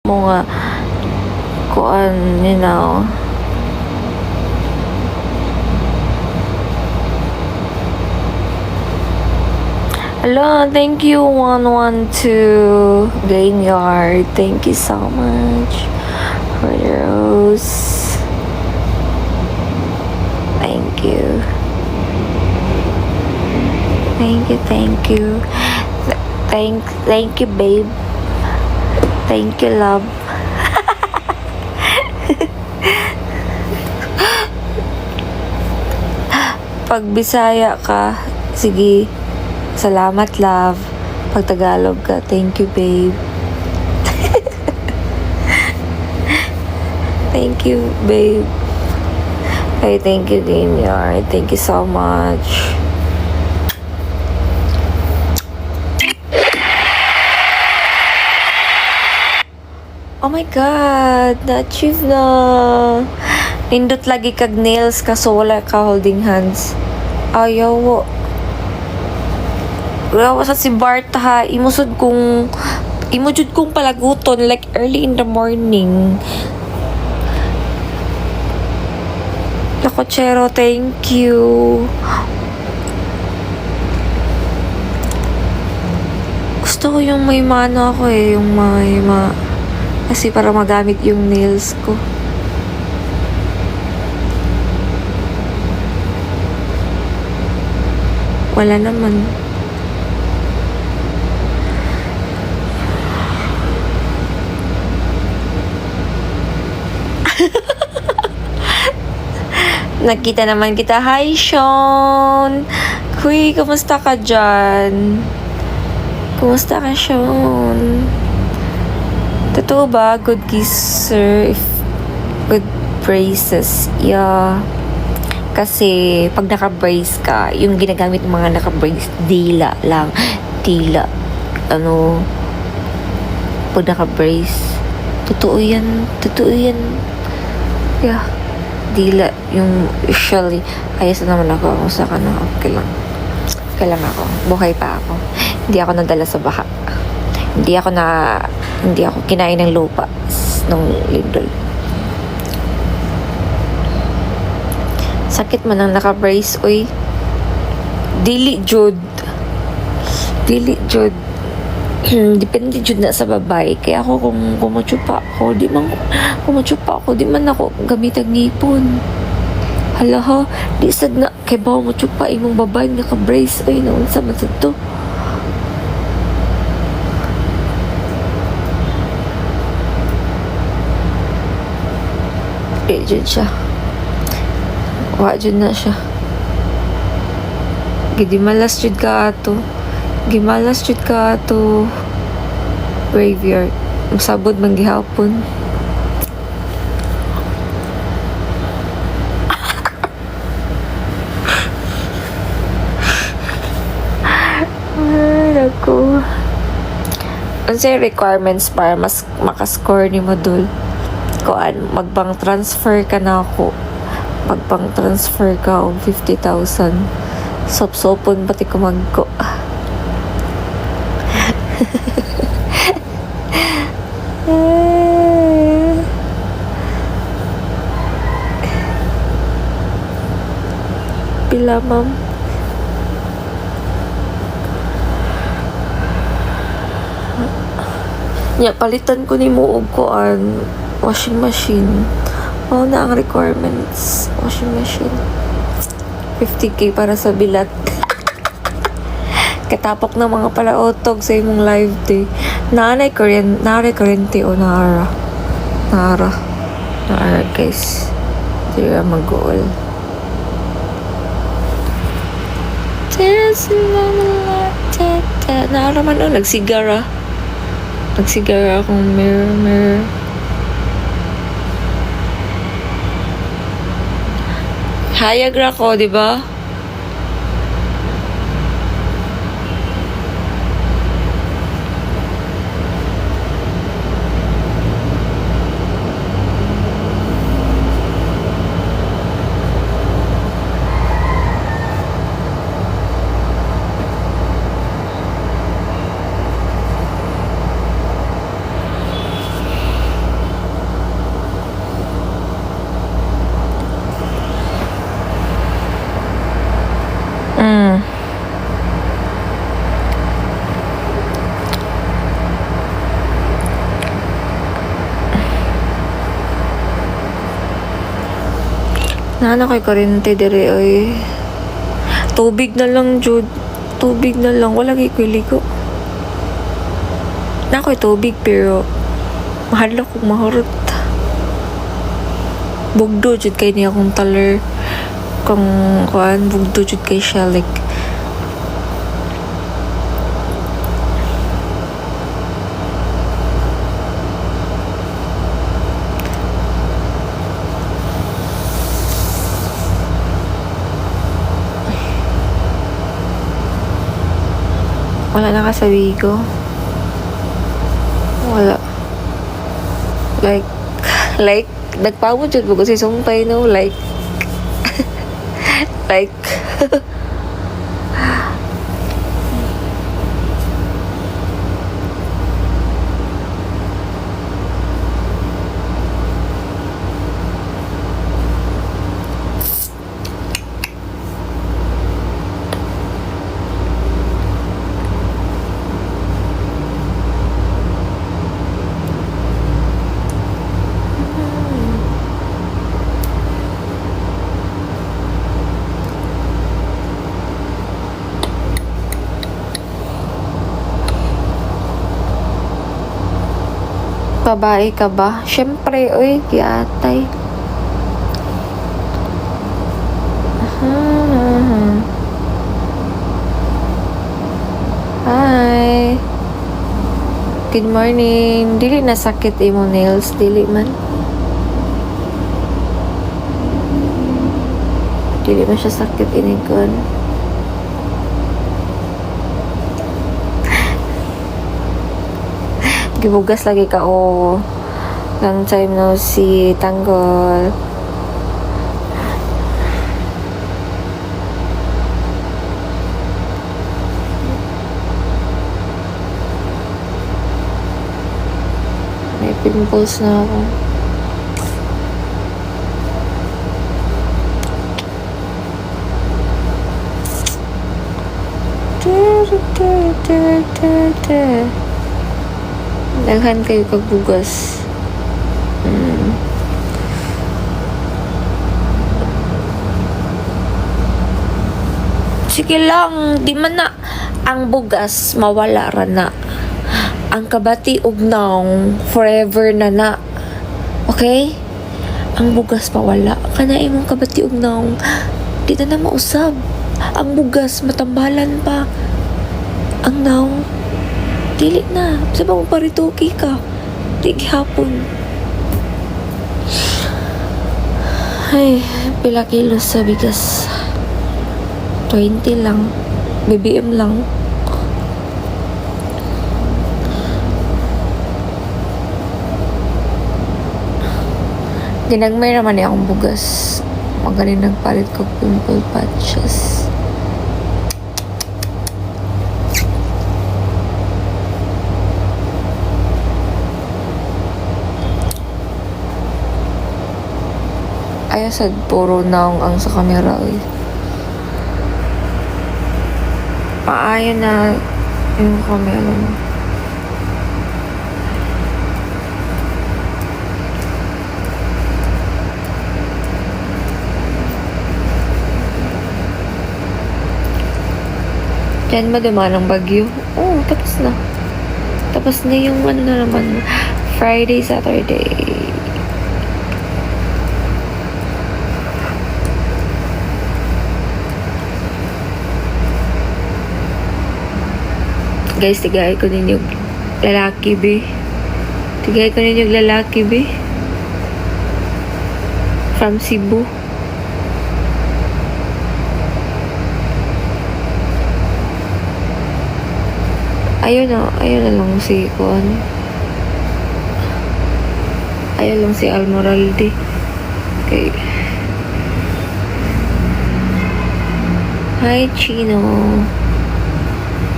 mo nga kuan, you know. Hello, thank you 112 Gainyard. Thank you so much for the rose. Thank you. Thank you, thank you. Thank you, babe. Thank you, love. Pag Bisaya ka, sige. Salamat, love. Pag Tagalog ka, thank you, babe. Thank you, babe. Hey, thank you, Gainyard. Thank you so much. Oh my God, na-achieve na. Nindot lagi kag nails kaso wala ka holding hands. Ayaw. Wala sa si Bart ha. Imujud kong palaguton like early in the morning. Lakochero, thank you. Gusto ko yung may mano ako yung may kasi para magamit yung nails ko. Wala naman. Nakita naman kita. Hi, Sean! Kuy, kumusta ka dyan? Kumusta ka, Sean? Totoo ba? Good kisser. Good braces. Yeah. Kasi, pag naka-brace ka, yung ginagamit ng mga naka-brace, dila lang. Dila. Pag naka-brace. Totoo yan. Yeah. Dila. Yung usually, ayos na naman ako. Kung saan ka na, okay lang ako. Buhay pa ako. Hindi ako nadala sa baha. Hindi ako kinain ng lupa nung lindol. Sakit man ang naka-brace, uy. Dili jud. Depende jud na sa babae. Kaya ako kung kumutsupa ako, di man ako gamit ang ngipon. Hala ha, di sad na kay ba mo tsupa imong babae naka-brace, uy, naunsa man sad to. Jud siya. Jud na siya. Gimalas jud ka ato. Graveyard. Masabod man gihapon. Ay, ako. Unsay requirements para mas makascore ni modul? Magbang transfer ka na ako. Magbang transfer ka og 50,000. Sopsopon pati ko magko. Pila, ma'am? Palitan ko ni mo og washing machine. Na ang requirements. Washing machine. 50k para sa bilat. Katapok ng mga palaotog sa imong live day. Naanay kuryente o naara, guys. Hindi ka mag-goal. Naara man nagsigara akong mirror. Hayag ra ko, di ba? Naano kay kurente dire oy. Tubig na lang, Jude. Tubig na lang. Wala kay ko. Na ako'y tubig pero mahal na kong mahurot. Bugdo, Jude, kay niya akong taler. Kung kuan, bugdo, Jude, kay siya. Like, wala na kasabi ko. Wala. Like, nagpamod yun mo kasi sumpay, no? Like, babae ka ba? Siyempre, oy, kiatay. Hi. Good morning. Dili na sakit imo nails, dili man. Dili man siya sakit inikon. Gibugas lagi ka o. Long time no see, tanggol. May pimples na ako. Daghan kayo kagbugas. Sige lang, di man na ang bugas mawala ra na. Ang kabati ug naong forever na na. Okay? Ang bugas mawala. Kana imong kabati ug naong di na mausab. Ang bugas matambalan pa. Ang naong dili na. Sabi mo parituki ka. Di gihapon. Ay, pila kilos sa bigas. 20 lang. BBM lang. Ginagmay naman niya akong bugas. Magaling nagpalit ko pimple patches. Ayaw sad puro naong ang sa camera eh. Maayo na yung camera mo. Diyan maduman ang bagyo. Oh, tapos na. Tapos na yung ano na naman. Friday, Saturday. Guys, tigay ko ninyo lalaki, be. Tigay ko ninyo lalaki, be. From Cebu. Ayun na lang si Kuan. Ayun lang si Almoralde. Okay. Hi, Chino.